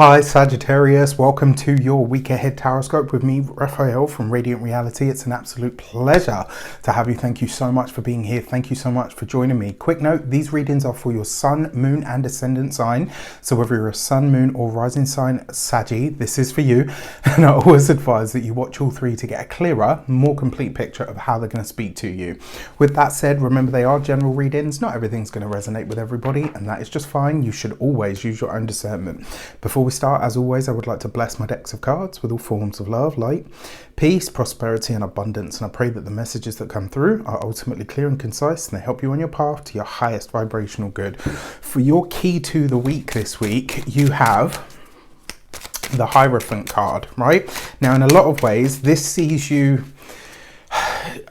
Hi Sagittarius, welcome to your week ahead taroscope with me, Raphael from Reydiant Reality. It's an absolute pleasure to have you. Thank you so much for being here. Thank you so much for joining me. Quick note, these readings are for your sun, moon and ascendant sign. So whether you're a sun, moon or rising sign Saggy, this is for you. And I always advise that you watch all three to get a clearer, more complete picture of how they're going to speak to you. With that said, remember they are general readings. Not everything's going to resonate with everybody, and that is just fine. You should always use your own discernment. Before we start, as always, I would like to bless my decks of cards with all forms of love, light, peace, prosperity and abundance. And I pray that the messages that come through are ultimately clear and concise, and they help you on your path to your highest vibrational good. For your key to the week this week, you have the Hierophant card, right? Now, in a lot of ways, this sees you...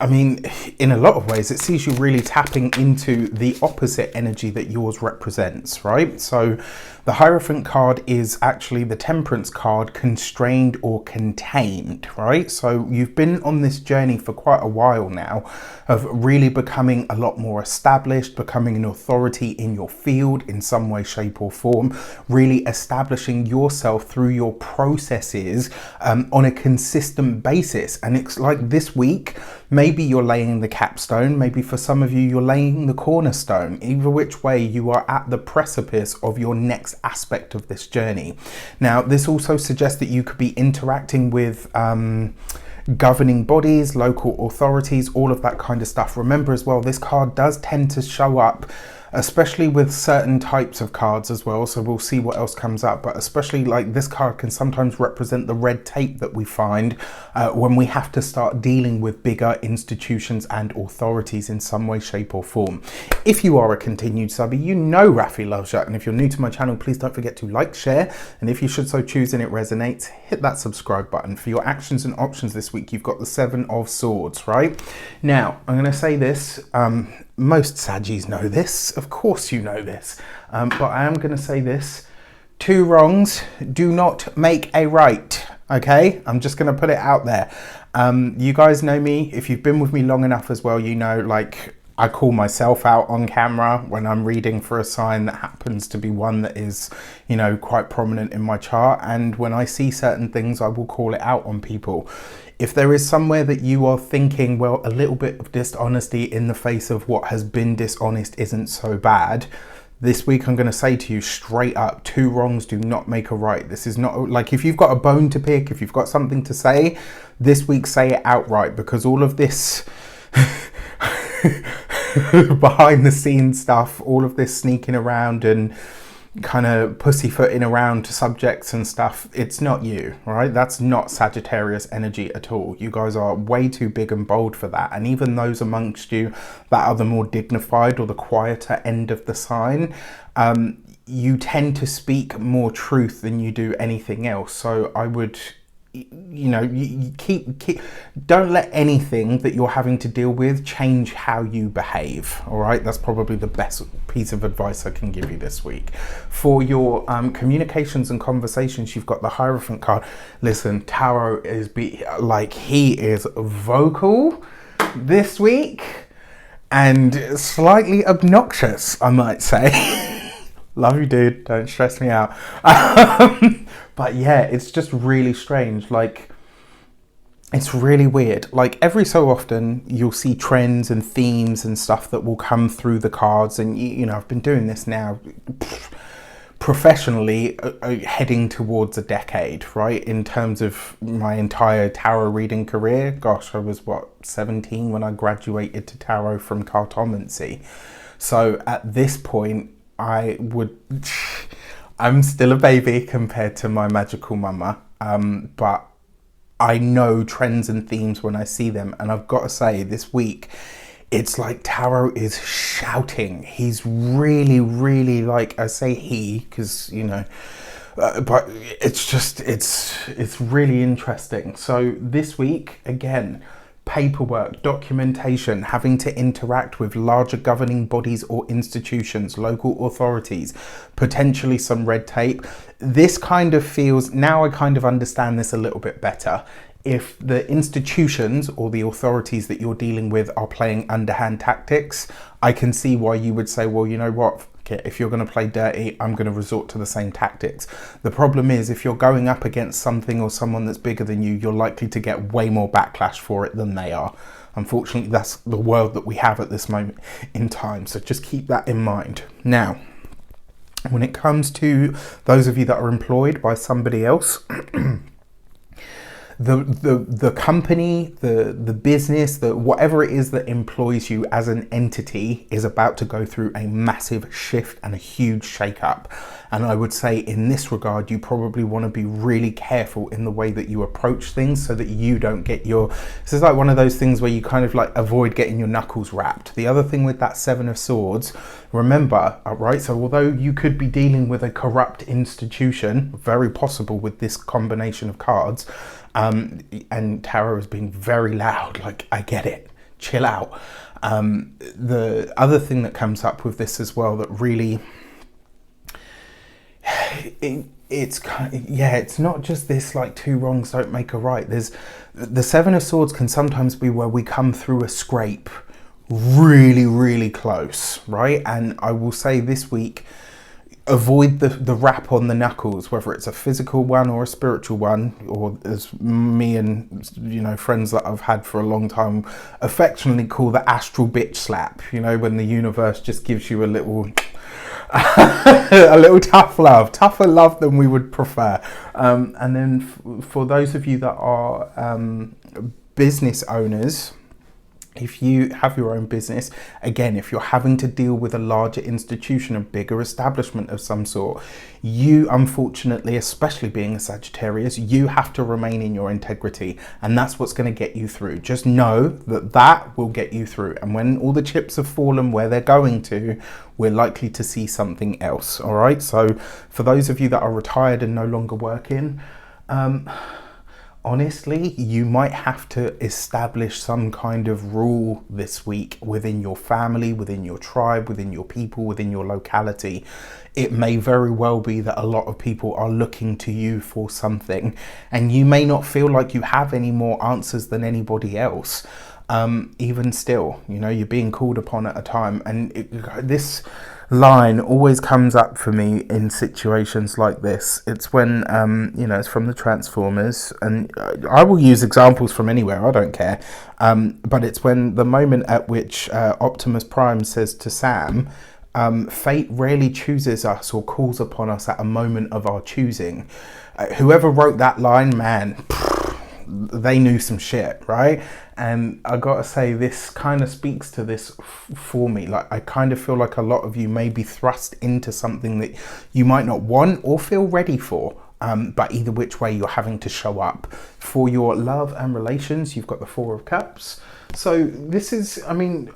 in a lot of ways, it sees you really tapping into the opposite energy that yours represents, right? So the Hierophant card is actually the Temperance card, constrained or contained, right? So you've been on this journey for quite a while now of really becoming a lot more established, becoming an authority in your field in some way, shape or form, really establishing yourself through your processes on a consistent basis. And it's like this week, maybe you're laying the capstone, maybe for some of you, you're laying the cornerstone. Either which way, you are at the precipice of your next aspect of this journey. Now, this also suggests that you could be interacting with governing bodies, local authorities, all of that kind of stuff. Remember as well, this card does tend to show up, especially with certain types of cards as well, so we'll see what else comes up, but especially like this card can sometimes represent the red tape that we find when we have to start dealing with bigger institutions and authorities in some way, shape or form. If you are a continued subby, you know Rafi loves you, and if you're new to my channel, please don't forget to like, share, and if you should so choose and it resonates, hit that subscribe button. For your actions and options this week, you've got the Seven of Swords, right? Now, I'm going to say this, most Saggies know this, of course you know this, but I am going to say this: two wrongs do not make a right, okay? I'm just going to put it out there. You guys know me, if you've been with me long enough as well, you know, like, I call myself out on camera when I'm reading for a sign that happens to be one that is, you know, quite prominent in my chart, and when I see certain things, I will call it out on people. If there is somewhere that you are thinking, well, a little bit of dishonesty in the face of what has been dishonest isn't so bad, this week I'm going to say to you straight up, two wrongs do not make a right. This is not like, if you've got a bone to pick, if you've got something to say, this week say it outright, because all of this behind the scenes stuff, all of this sneaking around and kind of pussyfooting around to subjects and stuff, it's not you, right? That's not Sagittarius energy at all. You guys are way too big and bold for that. And even those amongst you that are the more dignified or the quieter end of the sign, you tend to speak more truth than you do anything else. So I would, you know, you keep don't let anything that you're having to deal with change how you behave. All right, that's probably the best piece of advice I can give you this week. For your communications and conversations, you've got the Hierophant card. Listen, Tarot is he is vocal this week and slightly obnoxious, I might say. Love you, dude, don't stress me out. But yeah, it's just really strange. Like, it's really weird. Like, every so often you'll see trends and themes and stuff that will come through the cards. And, you know, I've been doing this now professionally heading towards a decade, right? In terms of my entire tarot reading career. Gosh, I was, what, 17 when I graduated to tarot from cartomancy. So at this point, I'm still a baby compared to my magical mama, but I know trends and themes when I see them. And I've got to say, this week, it's like Tarot is shouting. He's really, really, like, I say he, because, you know, but it's just, it's really interesting. So this week, again, paperwork, documentation, having to interact with larger governing bodies or institutions, local authorities, potentially some red tape. This kind of feels, now I kind of understand this a little bit better. If the institutions or the authorities that you're dealing with are playing underhand tactics, I can see why you would say, well, you know what, tactic it. If you're going to play dirty, I'm going to resort to the same tactics. The problem is, if you're going up against something or someone that's bigger than you, you're likely to get way more backlash for it than they are. Unfortunately, that's the world that we have at this moment in time. So just keep that in mind. Now, when it comes to those of you that are employed by somebody else, the company, the business, whatever it is that employs you as an entity is about to go through a massive shift and a huge shake-up. And I would say in this regard, you probably want to be really careful in the way that you approach things so that you don't get this is like one of those things where you kind of like avoid getting your knuckles wrapped. The other thing with that Seven of Swords, remember, right, so although you could be dealing with a corrupt institution, very possible with this combination of cards, and tarot is being very loud, like, I get it, chill out. The other thing that comes up with this as well that really, it's not just this like two wrongs don't make a right. There's the Seven of Swords can sometimes be where we come through a scrape really, really close, right? And I will say this week, avoid the rap on the knuckles, whether it's a physical one or a spiritual one, or as me and friends that I've had for a long time affectionately call the astral bitch slap. When the universe just gives you a little a little tougher love than we would prefer. And then for those of you that are business owners, if you have your own business, again, if you're having to deal with a larger institution, a bigger establishment of some sort, you, unfortunately, especially being a Sagittarius, you have to remain in your integrity, and that's what's going to get you through. Just know that will get you through, and when all the chips have fallen where they're going to, we're likely to see something else. All right, so for those of you that are retired and no longer working, honestly, you might have to establish some kind of rule this week within your family, within your tribe, within your people, within your locality. It may very well be that a lot of people are looking to you for something, and you may not feel like you have any more answers than anybody else. Even still, you're being called upon at a time, and this line always comes up for me in situations like this. It's when it's from the Transformers, and I will use examples from anywhere, I don't care, but it's when the moment at which Optimus Prime says to Sam, fate rarely chooses us or calls upon us at a moment of our choosing. Whoever wrote that line, man, they knew some shit, right? And I gotta say, this kind of speaks to this for me. Like, I kind of feel like a lot of you may be thrust into something that you might not want or feel ready for. But either which way, you're having to show up. For your love and relations, you've got the Four of Cups. So this is,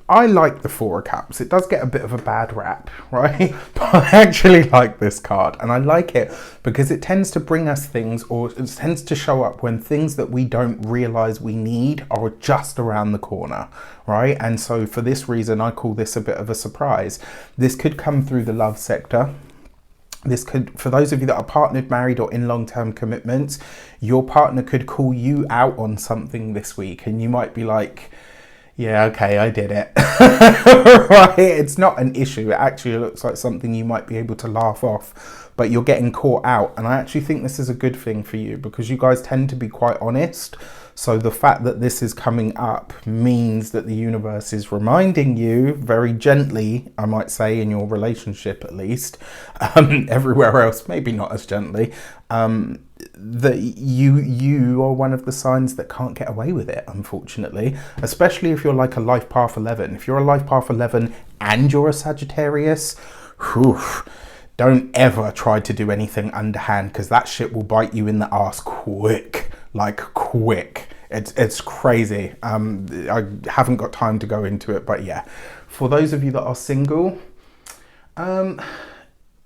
I like the Four of Cups. It does get a bit of a bad rap, right? But I actually like this card, and I like it because it tends to bring us things, or it tends to show up when things that we don't realize we need are just around the corner, right? And so for this reason, I call this a bit of a surprise. This could come through the love sector. This could, for those of you that are partnered, married, or in long-term commitments, your partner could call you out on something this week, and you might be like, yeah, okay, I did it. Right? It's not an issue. It actually looks like something you might be able to laugh off, but you're getting caught out. And I actually think this is a good thing for you because you guys tend to be quite honest. So the fact that this is coming up means that the universe is reminding you very gently, I might say, in your relationship at least, everywhere else, maybe not as gently, that you are one of the signs that can't get away with it, unfortunately, especially if you're like a life path 11. If you're a life path 11 and you're a Sagittarius, don't ever try to do anything underhand, because that shit will bite you in the ass quick. Like quick. It's crazy. I haven't got time to go into it, but yeah, for those of you that are single,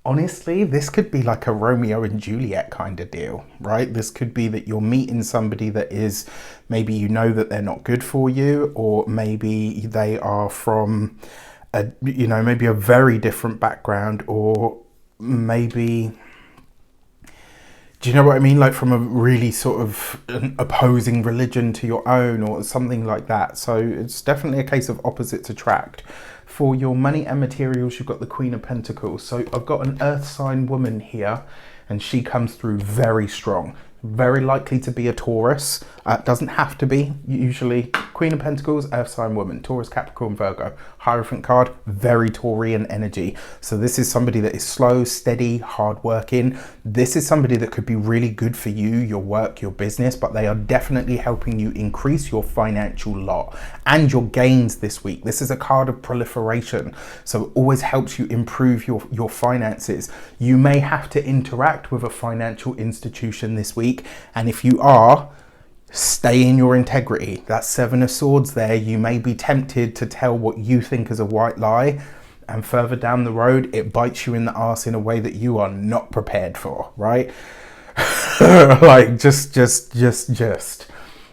honestly, this could be like a Romeo and Juliet kind of deal, right? This could be that you're meeting somebody that is, maybe you know that they're not good for you, or maybe they are from maybe a very different background, or maybe Do you know what I mean? Like from a really sort of an opposing religion to your own or something like that. So it's definitely a case of opposites attract. For your money and materials, you've got the Queen of Pentacles. So I've got an earth sign woman here, and she comes through very strong. Very likely to be a Taurus. Doesn't have to be. Usually Queen of Pentacles, earth sign woman, Taurus, Capricorn, Virgo. Hierophant card, very Taurian energy. So this is somebody that is slow, steady, hardworking. This is somebody that could be really good for you, your work, your business, but they are definitely helping you increase your financial lot and your gains this week. This is a card of proliferation. So it always helps you improve your finances. You may have to interact with a financial institution this week. And if you are, stay in your integrity. That Seven of Swords there, you may be tempted to tell what you think is a white lie, and further down the road it bites you in the arse in a way that you are not prepared for, right? Like just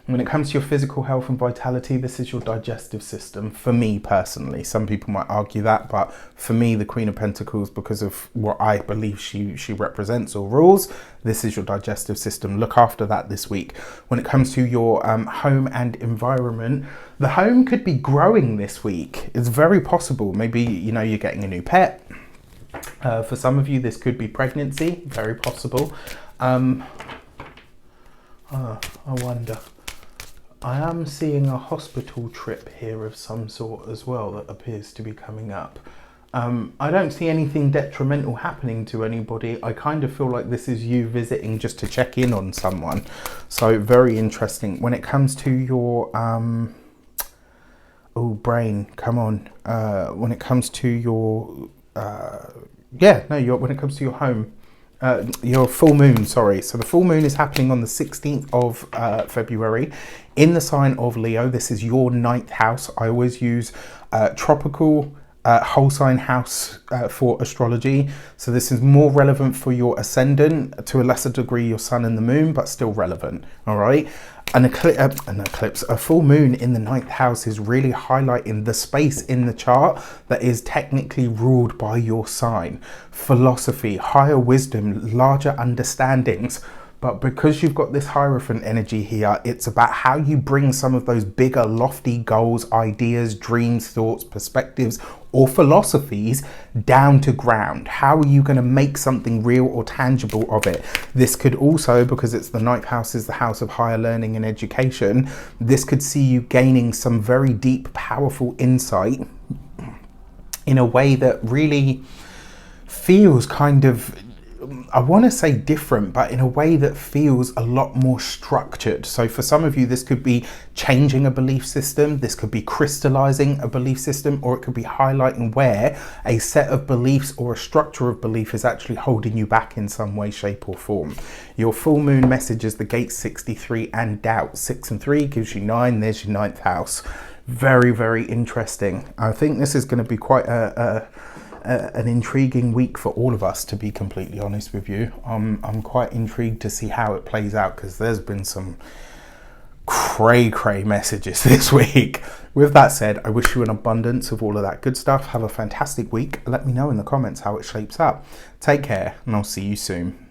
when it comes to your physical health and vitality, this is your digestive system. For me personally, some people might argue that, but for me, the Queen of Pentacles, because of what I believe she represents or rules, this is your digestive system. Look after that this week. When it comes to your home and environment, the home could be growing this week. It's very possible. Maybe, you know, you're getting a new pet. For some of you, this could be pregnancy. Very possible. I wonder. I am seeing a hospital trip here of some sort as well that appears to be coming up. I don't see anything detrimental happening to anybody. I kind of feel like this is you visiting just to check in on someone. So very interesting. When it comes to your, brain, come on. When it comes to your, when it comes to your home, your full moon, sorry. So the full moon is happening on the 16th of February in the sign of Leo. This is your 9th house. I always use tropical whole sign house for astrology. So this is more relevant for your ascendant, to a lesser degree your sun and the moon, but still relevant. All right. A full moon in the 9th house is really highlighting the space in the chart that is technically ruled by your sign. Philosophy, higher wisdom, larger understandings. But because you've got this Hierophant energy here, it's about how you bring some of those bigger, lofty goals, ideas, dreams, thoughts, perspectives, or philosophies down to ground. How are you going to make something real or tangible of it? This could also, because it's the 9th house is the house of higher learning and education, this could see you gaining some very deep, powerful insight in a way that really feels kind of, I want to say different, but in a way that feels a lot more structured. So for some of you, this could be changing a belief system. This could be crystallizing a belief system, or it could be highlighting where a set of beliefs or a structure of belief is actually holding you back in some way, shape or form. Your full moon message is the gate 63 and doubt. 6 and 3 gives you 9. There's your 9th house. Very, very interesting. I think this is going to be quite an intriguing week for all of us, to be completely honest with you. I'm quite intrigued to see how it plays out, because there's been some cray messages this week. With that said, I wish you an abundance of all of that good stuff. Have a fantastic week. Let me know in the comments how it shapes up. Take care, and I'll see you soon.